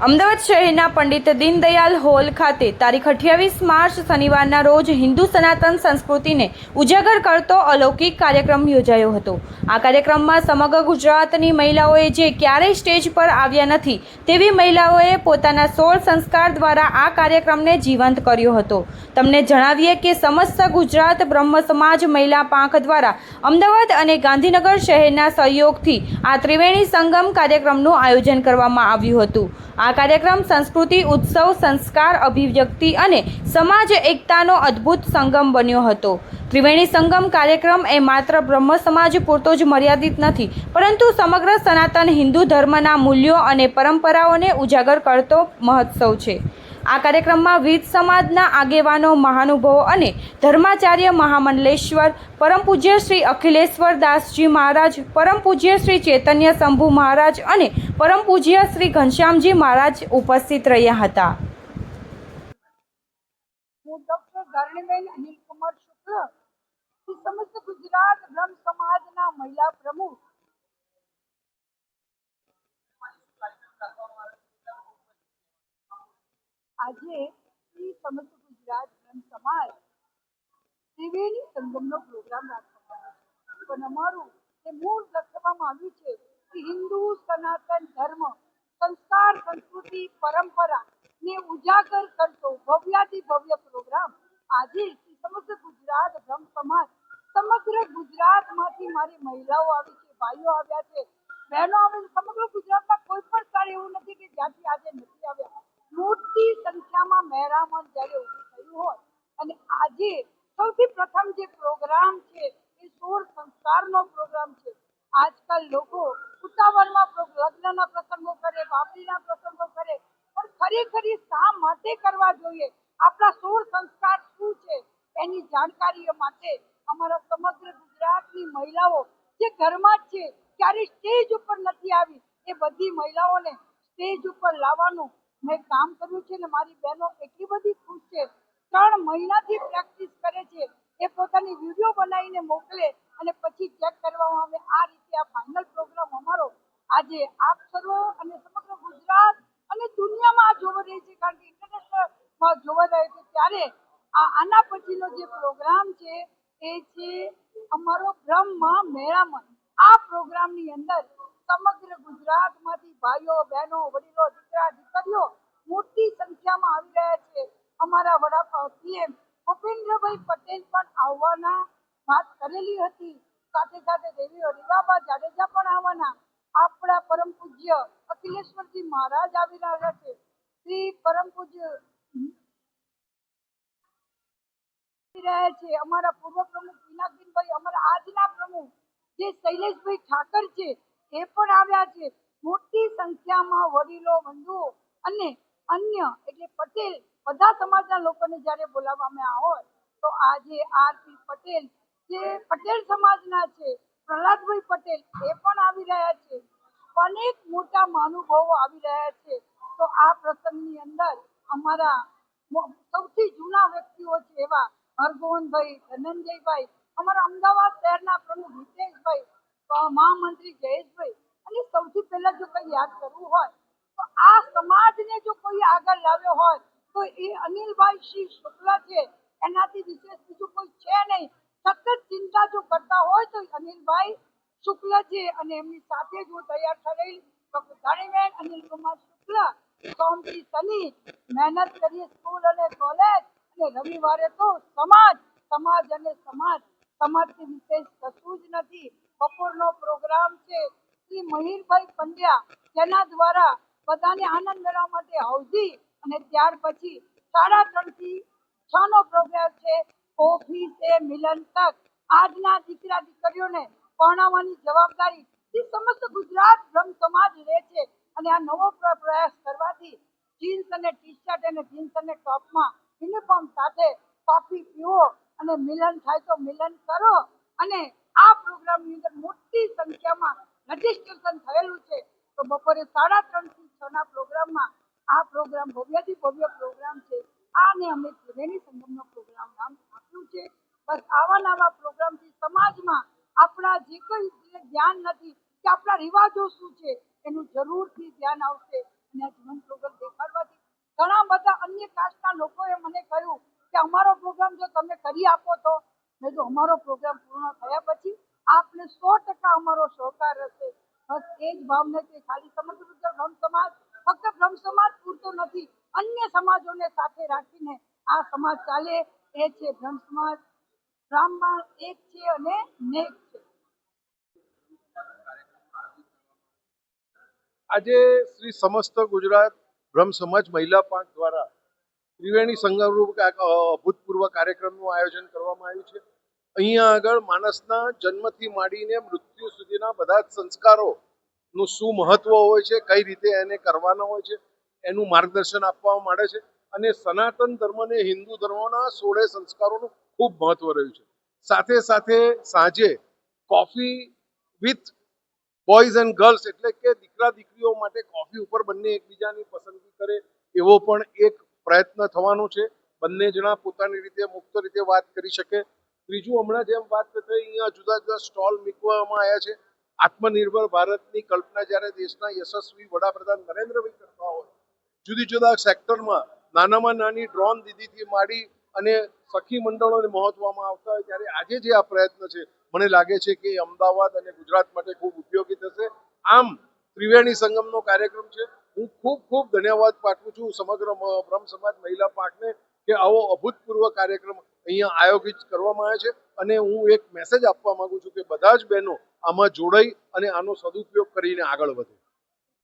અમદાવાદ શહેરના પંડિત દીનદયાલ હોલ ખાતે તારીખ 28 માર્ચ શનિવારના રોજ હિન્દુ સનાતન સંસ્કૃતિને ઉજાગર કરતો અલૌકિક કાર્યક્રમ યોજાયો હતો। આ કાર્યક્રમમાં સમગ્ર ગુજરાતની મહિલાઓએ જે ક્યારેય સ્ટેજ પર આવ્યા નથી તેવી મહિલાઓએ પોતાના 16 સંસ્કાર દ્વારા આ કાર્યક્રમને જીવંત કર્યો હતો। તમને જણાવીએ કે સમસ્ત ગુજરાત બ્રહ્મ સમાજ મહિલા પાંખ દ્વારા અમદાવાદ અને ગાંધીનગર શહેરના સહયોગથી આ ત્રિવેણી સંગમ કાર્યક્રમનું આયોજન કરવામાં આવ્યું હતું। આ કાર્યક્રમ સંસ્કૃતિ ઉત્સવ, સંસ્કાર, અભિવ્યક્તિ અને સમાજ એકતાનો અદ્ભુત સંગમ બન્યો હતો। ત્રિવેણી સંગમ કાર્યક્રમ એ માત્ર બ્રહ્મ સમાજ પૂરતો જ મર્યાદિત નથી, પરંતુ સમગ્ર સનાતન હિન્દુ ધર્મના મૂલ્યો અને પરંપરાઓને ઉજાગર કરતો મહોત્સવ છે। આ કાર્યક્રમમાં વિવિધ સમાજના આગેવાનો, મહાનુભાવો અને ધર્માચાર્ય મહામંડલેશ્વર પરમ પૂજ્ય શ્રી અખિલેશ્વર દાસજી મહારાજ, પરમ પૂજ્ય શ્રી ચૈતન્ય શંભુ મહારાજ અને પરમ પૂજ્ય શ્રી ઘનશ્યામજી મહારાજ ઉપસ્થિત રહ્યા હતા। હું ડોક્ટર ધારણીબેન અનિલકુમાર શુક્લ, સમસ્ત ગુજરાત બ્રહ્મ સમાજના મહિલા પ્રમુખ। આજે સમસ્ત ગુજરાત બ્રહ્મ સમાજ ત્રિવેણી સંગમનો પ્રોગ્રામ રાખવામાં આવ્યો છે, પણ અમારું એ મૂળ લખવામાં આવ્યું છે કે હિન્દુ સનાતન ધર્મ, સંસ્કાર, સંસ્કૃતિ, પરંપરા ને ઉજાગર કરતો ભવ્યાતિ ભવ્ય પ્રોગ્રામ આજે સમસ્ત ગુજરાત બ્રહ્મ સમાજ, સમગ્ર ગુજરાતમાંથી મારી મહિલાઓ આવી છે, ભાઈઓ આવ્યા છે, બહેનો આવે છે। સમગ્ર ગુજરાતમાં કોઈ પણ સ્થળ એવું નથી કે જ્યાંથી આજે નથી આવ્યા। મોટી સંખ્યામાં મહેરામણ જ્યારે ઊભું થયું હોય અને આજે સૌથી પ્રથમ જે પ્રોગ્રામ છે એ 16 સંસ્કારનો પ્રોગ્રામ છે। આજકાલ લોકો ઉતાવળમાં લગ્નના પ્રસંગો કરે, બાબરીના પ્રસંગો કરે, પણ ખરેખર શા માટે કરવા જોઈએ? આપણા 16 સંસ્કાર શું છે એની જાણકારી માટે અમારા સમગ્ર ગુજરાતની મહિલાઓ જે ઘરમાં જ છે, ક્યારે સ્ટેજ ઉપર નથી આવી, એ બધી મહિલાઓને સ્ટેજ ઉપર લાવવાનું મેં કામ કર્યું છે ને મારી બહેનો એટલી બધી ખુશ છે। 3 મહિનાથી પ્રેક્ટિસ કરે છે, એ પોતાની વિડીયો બનાવીને મોકલે અને પછી ચેક કરવામાં આવે। આ રીતે આ ફાઇનલ પ્રોગ્રામ અમારો આજે આપ સર્વ અને સમગ્ર ગુજરાત અને દુનિયામાં આ જોવા રહી છે, કારણ કે ઇન્ટરનેશનલમાં જોવા રહે છે। ત્યારે આના પછીનો જે પ્રોગ્રામ છે એ છે અમારો બ્રહ્મમાં મેળામણ। આ પ્રોગ્રામની અંદર સમગ્ર ગુજરાતમાંથી ભાઈઓ, બહેનો, વડીલો, દીકરા, દીકરીઓ મોટી સંખ્યામાં આવી રહ્યા છે। અમારા વડાપ્રધાન પીએમ ભૂપેન્દ્રભાઈ પટેલ પણ આવવાના વાત કરેલી હતી, સાથે સાથે દેવી રીવાબા જાડેજા પણ આવવાના। આપણા પરમ પૂજ્ય અખિલેશ્વરજી મહારાજ આવી રહ્યા છે, શ્રી પરમ પૂજ્ય રહ્યા છે, અમારા પૂર્વ પ્રમુખ પિનાકીનભાઈ, અમારા આજના પ્રમુખ જે શૈલેષભાઈ ઠાકર છે એ પણ આવ્યા છે। મોટી સંખ્યામાં વડીલો, બંધુઓ અને અન્ય એટલે પટેલ બધા સમાજના લોકોને જ્યારે બોલાવવામાં હોય તો આજે આરપી પટેલ જે પટેલ સમાજના છે, પ્રહલાદભાઈ પટેલ એ પણ આવી રહ્યા છે, અનેક મોટા મહાનુભાવો આવી રહ્યા છે। તો આ પ્રસંગની અંદર અમારા સૌથી જૂના વ્યક્તિઓ છે એવા હરગોવનભાઈ, ધનંજયભાઈ, અમારા અમદાવાદ શહેરના પ્રમુખ હિતેશભાઈ, મહામંત્રી જયેશભાઈ, અને સૌથી પહેલા જો કઈ યાદ કરવું હોય તો આ સમાજને જો કોઈ આગળ લાવ્યો હોય તો એ અનિલભાઈ શ્રી શુક્લ છે, એનાથી વિશેષ બીજું કોઈ છે નહીં। સતત ચિંતા જો કરતા હોય તો અનિલભાઈ શુક્લ છે, અને એમની સાથે જ હું તૈયાર થયેલ ડોક્ટર ધારણીબેન અનિલકુમાર શુક્લ, સોમથી શનિ મહેનત કરીએ સ્કૂલ અને કોલેજ, અને રવિવારે તો સમાજ, સમાજ અને સમાજ, સમાજથી વિશેષ કશું જ નથી। બપોરનો પ્રોગ્રામ છે શ્રી મહીરભાઈ પંડ્યા, જેના દ્વારા બધાને આનંદ મેળવવા માટે હવજી, અને ત્યાર પછી 3:30 થી 6 નો પ્રોગ્રામ છે ઓફિસે મિલન તક। આજના દીકરા દીકરીઓને ભણાવવાની જવાબદારી સમસ્ત ગુજરાત બ્રહ્મ સમાજ લે છે, અને આ નવો પ્રયાસ કરવાથી જીન્સ અને ટી શર્ટ અને જીન્સ અને ટોપમાં યુનિફોર્મ સાથે કોફી પીવો અને મિલન થાય તો મિલન કરો। અને આ પ્રોગ્રામની અંદર મોટી સંખ્યામાં રજીસ્ટ્રેશન થયેલું છે, તો બપોરે 3:30 થી 6 ના પ્રોગ્રામમાં આ પ્રોગ્રામ ભવ્યથી ભવ્ય પ્રોગ્રામ છે। આને અમે ત્રિવેણી સંગમનો પ્રોગ્રામ નામ આપ્યું છે। બસ આવા નવા પ્રોગ્રામથી સમાજમાં આપણા જે કોઈ જ્ઞાન નથી કે આપણા રિવાજો શું છે એનું જરૂરથી ધ્યાન આવશે, અને આ જીવન પ્રોગ્રામ સૌરાષ્ટ્રના લોકોએ મને કહ્યું કે અમારો પ્રોગ્રામ જો તમે કરી આપો તો મેં જો અમારો પ્રોગ્રામ પૂર્ણ થયા પછી આપને 100% અમારો સહકાર રહેશે. બસ એ જ ભાવને તે ખાલી સમગ્ર ગુજરાત બ્રહ્મ સમાજ ફક્ત બ્રહ્મ સમાજ પૂરતો નથી, અન્ય સમાજોને સાથે રાખીને આ સમાજ ચાલે એ છે બ્રહ્મ સમાજ. બ્રાહ્મણ એક છે અને નેક છે. આજે શ્રી સમસ્ત ગુજરાત બ્રહ્મ સમાજ મહિલા પાંખ દ્વારા ત્રિવેણી સંગમરૂપ અભૂતપૂર્વ કાર્યક્રમનું આયોજન કરવામાં આવ્યું છે. અહીંયા આગળ માણસના જન્મથી માંડીને મૃત્યુ સુધીના બધા જ સંસ્કારોનું શું મહત્વ હોય છે, કઈ રીતે એને કરવાના હોય છે, એનું માર્ગદર્શન આપવામાં આવે છે. અને સનાતન ધર્મ અને હિન્દુ ધર્મના 16 સંસ્કારોનું ખૂબ મહત્વ રહ્યું છે. સાથે સાથે સાંજે coffee with boys and girls એટલે કે દીકરા દીકરીઓ માટે કોફી ઉપર બંને એકબીજાની પસંદગી કરે એવો પણ એક પ્રયત્ન થવાનો છે. બંને જણા પોતાની રીતે મુક્ત રીતે વાત કરી શકે. ત્રીજું, હમણાં જેમ વાત થઈ અહીંયા જુદા જુદા સ્ટોલ મૂકવામાં આવ્યા છે. આત્મનિર્ભર ભારતની કલ્પના જ્યારે દેશના યશસ્વી વડાપ્રધાન નરેન્દ્રભાઈ કરતા હોય, જુદી જુદા સેક્ટરમાં નાનામાં નાની ડ્રોન દીદીથી માંડી અને સખી મંડળોને મહત્વમાં આવતા હોય ત્યારે આજે જે આ પ્રયત્ન છે મને લાગે છે કે અમદાવાદ અને ગુજરાત માટે ખૂબ ઉપયોગી થશે. આમ ત્રિવેણી સંગમનો કાર્યક્રમ છે. હું ખૂબ ખૂબ ધન્યવાદ પાઠવું છું સમગ્ર બ્રહ્મ સમાજ મહિલા પાંખને કે આવો અભૂતપૂર્વ કાર્યક્રમ અહીંયા આયોજિત કરવામાં આવે છે. અને હું એક મેસેજ આપવા માંગુ છું કે બધા જ બહેનો આમાં જોડાઈ અને આનો સદુપયોગ કરીને આગળ વધે.